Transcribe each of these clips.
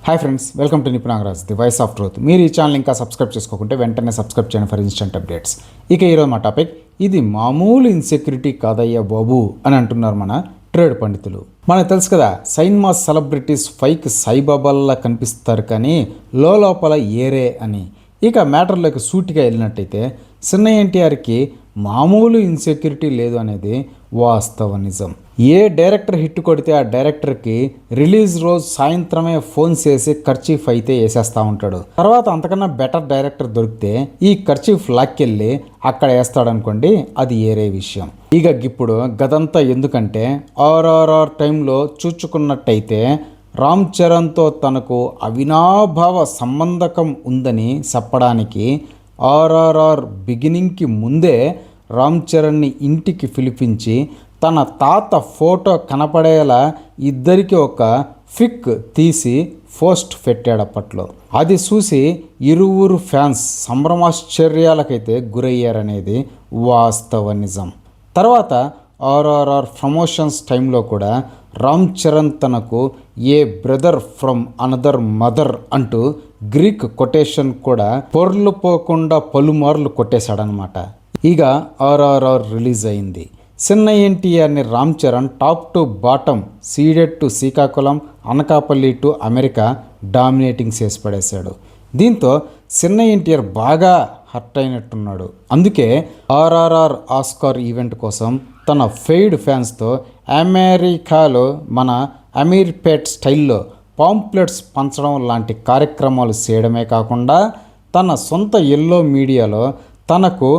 Hi friends, welcome to Nipun Nagaraj, the voice of truth. మీరు ఈ channel ఇంకా సబ్స్క్రైబ్ చేసుకోకుంటే వెంటనే సబ్స్క్రైబ్ చేయండి ఫర్ ఇన్స్టెంట్ అప్డేట్స్. ఇక ఈరోజు మా టాపిక్, ఇది మామూలు ఇన్సెక్యూరిటీ కాదయ్యా బాబు అని అంటున్నారు మన ట్రేడ్ పండితులు. మనకు తెలుసు కదా, సైన్మా సెలబ్రిటీస్ ఫైక్ సాయిబాబాల్లా కనిపిస్తారు కానీ లోపల ఏరే అని. ఇక మ్యాటర్లోకి సూటిగా వెళ్ళినట్టయితే చిన్న ఎన్టీఆర్కి మామూలు ఇన్సెక్యూరిటీ లేదు అనేది వాస్తవ నిజం. ఏ డైరెక్టర్ హిట్ కొడితే ఆ డైరెక్టర్కి రిలీజ్ రోజు సాయంత్రమే ఫోన్ చేసి కర్చీఫ్ అయితే వేసేస్తూ ఉంటాడు. తర్వాత అంతకన్నా బెటర్ డైరెక్టర్ దొరికితే ఈ కర్చీఫ్ లాక్కెళ్ళి అక్కడ వేస్తాడనుకోండి, అది ఏరే విషయం. ఇక ఇప్పుడు గదంతా ఎందుకంటే ఆర్ఆర్ఆర్ టైంలో చూచుకున్నట్టయితే రామ్ చరణ్తో తనకు అవినాభావ సంబంధకం ఉందని చెప్పడానికి ఆర్ఆర్ఆర్ బిగినింగ్కి ముందే రామ్ చరణ్ని ఇంటికి పిలిపించి తన తాత ఫోటో కనపడేలా ఇద్దరికి ఒక ఫిక్ తీసి పోస్ట్ పెట్టాడు అప్పట్లో. అది చూసి ఇరువురు ఫ్యాన్స్ సంభ్రమాశ్చర్యాలకైతే గురయ్యారనేది వాస్తవ నిజం. తర్వాత ఆర్ఆర్ఆర్ ప్రమోషన్స్ టైంలో కూడా రామ్ చరణ్ తనకు ఏ బ్రదర్ ఫ్రమ్ అనదర్ మదర్ అంటూ గ్రీక్ కొటేషన్ కూడా పొర్లు పోకుండా పలుమార్లు కొట్టేశాడనమాట. ఇక ఆర్ఆర్ఆర్ రిలీజ్ అయింది. చిన్న ఎన్టీఆర్ని Ram Charan top to bottom, Ceded to Srikakulam, Anakapalli to America dominating చేసి పడేశాడు. దీంతో చిన్న ఎన్టీఆర్ బాగా హర్ట్ అయినట్టున్నాడు. అందుకే ఆర్ఆర్ఆర్ ఆస్కార్ ఈవెంట్ కోసం తన ఫెయిడ్ ఫ్యాన్స్తో అమెరికాలో మన అమీర్పేట్ స్టైల్లో పాంప్లెట్స్ పంచడం లాంటి కార్యక్రమాలు చేయడమే కాకుండా తన సొంత ఎల్లో మీడియాలో తనకు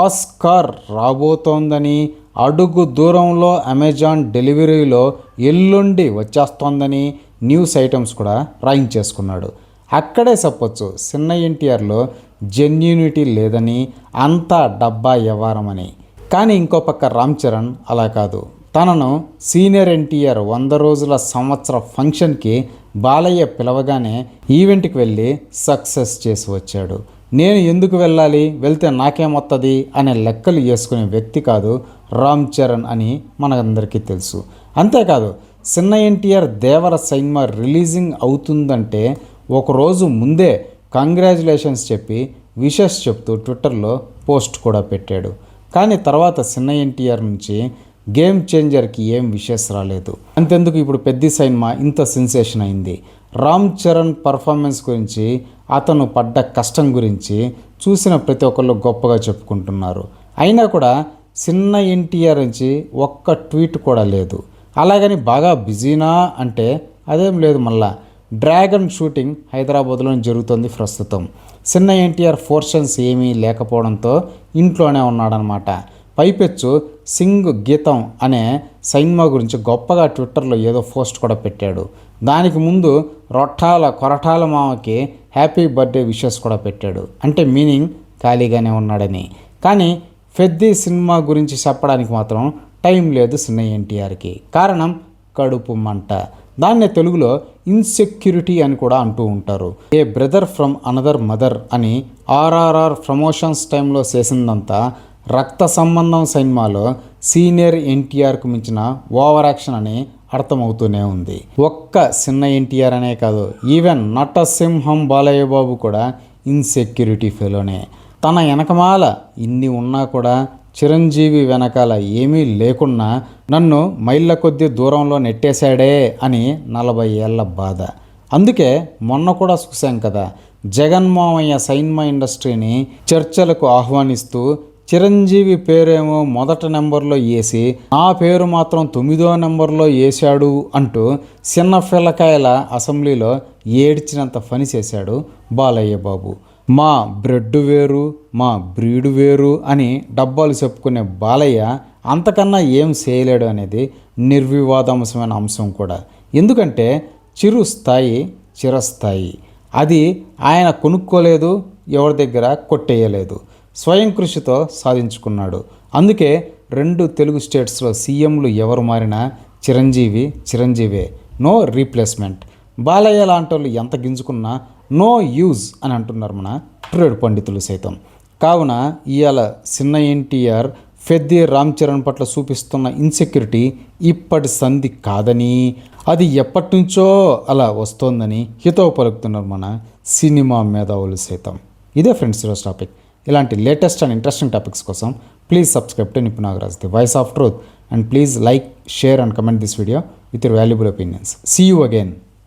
ఆస్కార్ రాబోతోందని, అడుగు దూరంలో అమెజాన్ డెలివరీలో ఎల్లుండి వచ్చేస్తోందని న్యూస్ ఐటమ్స్ కూడా రాయించేసుకున్నాడు. అక్కడే చెప్పొచ్చు చిన్న ఎన్టీఆర్లో జెన్యూనిటీ లేదని, అంతా డబ్బా వ్యవహారమని. కానీ ఇంకో పక్క రామ్ చరణ్ అలా కాదు. తనను సీనియర్ ఎన్టీఆర్ 100 రోజుల సంవత్సర ఫంక్షన్కి బాలయ్య పిలవగానే ఈవెంట్కి వెళ్ళి సక్సెస్ చేసి వచ్చాడు. నేను ఎందుకు వెళ్ళాలి, వెళ్తే నాకేమొస్తుంది అనే లెక్కలు వేసుకునే వ్యక్తి కాదు రామ్ చరణ్ అని మనందరికీ తెలుసు. అంతేకాదు, చిన్న ఎన్టీఆర్ దేవర సైన్మా రిలీజింగ్ అవుతుందంటే ఒకరోజు ముందే కంగ్రాచులేషన్స్ చెప్పి విషెస్ చెప్తూ ట్విట్టర్లో పోస్ట్ కూడా పెట్టాడు. కానీ తర్వాత చిన్న ఎన్టీఆర్ నుంచి గేమ్ చేంజర్కి ఏం విషెస్ రాలేదు. అంతెందుకు, ఇప్పుడు పెద్ద సైన్మా ఇంత సెన్సేషన్ అయింది. రామ్ చరణ్ పర్ఫార్మెన్స్ గురించి, అతను పడ్డ కష్టం గురించి చూసిన ప్రతి ఒక్కళ్ళు గొప్పగా చెప్పుకుంటున్నారు. అయినా కూడా చిన్న ఎన్టీఆర్ నుంచి ఒక్క ట్వీట్ కూడా లేదు. అలాగని బాగా బిజీనా అంటే అదేం లేదు. మళ్ళా డ్రాగన్ షూటింగ్ హైదరాబాద్లో జరుగుతుంది ప్రస్తుతం. చిన్న ఎన్టీఆర్ పోర్షన్స్ ఏమీ లేకపోవడంతో ఇంట్లోనే ఉన్నాడనమాట. పైపెచ్చు సింగ్ గీతం అనే సైన్మా గురించి గొప్పగా ట్విట్టర్లో ఏదో పోస్ట్ కూడా పెట్టాడు. దానికి ముందు కొరటాల మామకి హ్యాపీ బర్త్డే విషెస్ కూడా పెట్టాడు. అంటే మీనింగ్ ఖాళీగానే ఉన్నాడని. కానీ పెద్ద సినిమా గురించి చెప్పడానికి మాత్రం టైం లేదు చిన్న ఎన్టీఆర్కి. కారణం కడుపు మంట. దాన్నే తెలుగులో ఇన్సెక్యూరిటీ అని కూడా అంటూ ఉంటారు. ఏ బ్రదర్ ఫ్రమ్ అనదర్ మదర్ అని ఆర్ఆర్ఆర్ ప్రమోషన్స్ టైంలో చేసిందంతా రక్త సంబంధం సినిమాలో సీనియర్ ఎన్టీఆర్కు మించిన ఓవర్ యాక్షన్ అని అర్థమవుతూనే ఉంది. ఒక్క చిన్న ఎన్టీఆర్ అనే కాదు, ఈవెన్ నటసింహం బాలయ్య బాబు కూడా ఇన్సెక్యూరిటీ ఫెలోనే. తన వెనకమాల ఇన్ని ఉన్నా కూడా చిరంజీవి వెనకాల ఏమీ లేకున్నా నన్ను మైళ్ళ కొద్దీ దూరంలో నెట్టేశాడే అని 40 ఏళ్ల బాధ. అందుకే మొన్న కూడా చూసాం కదా, జగన్మోహయ్య సైన్మా ఇండస్ట్రీని చర్చలకు ఆహ్వానిస్తూ చిరంజీవి పేరేమో మొదటి నెంబర్లో వేసి నా పేరు మాత్రం 9వ నెంబర్లో వేశాడు అంటూ చిన్న పిల్లకాయల అసెంబ్లీలో ఏడ్చినంత పని చేశాడు బాలయ్య బాబు. మా బ్రెడ్ వేరు, మా బ్రీడు వేరు అని డబ్బాలు చెప్పుకునే బాలయ్య అంతకన్నా ఏం చేయలేడు అనేది నిర్వివాదాంశమైన అంశం కూడా. ఎందుకంటే చిరస్థాయి అది ఆయన కొనుక్కోలేదు, ఎవరి దగ్గర కొట్టేయలేదు, స్వయం కృషితో సాధించుకున్నాడు. అందుకే 2 తెలుగు స్టేట్స్లో సీఎంలు ఎవరు మారినా చిరంజీవే, నో రీప్లేస్మెంట్. బాలయ్య లాంటి వాళ్ళు ఎంత గింజుకున్నా నో యూజ్ అని అంటున్నారు మన ట్రేడ్ పండితులు సైతం. కావున ఇవాళ చిన్న ఎన్టీఆర్ పెద్ది రామ్ చరణ్ పట్ల చూపిస్తున్న ఇన్సెక్యూరిటీ ఇప్పటి సంధి కాదని, అది ఎప్పటి నుంచో అలా వస్తోందని హితవు పలుకుతున్నారు మన సినిమా మేధావులు సైతం. ఇదే ఫ్రెండ్స్ ఈరోజు టాపిక్. ఇలాంటి లేటెస్ట్ అండ్ ఇంట్రెస్టింగ్ టాపిక్స్ కోసం please subscribe to నిపు Nagaraj, the voice of truth, and please like, share and comment this video with your valuable opinions. See you again.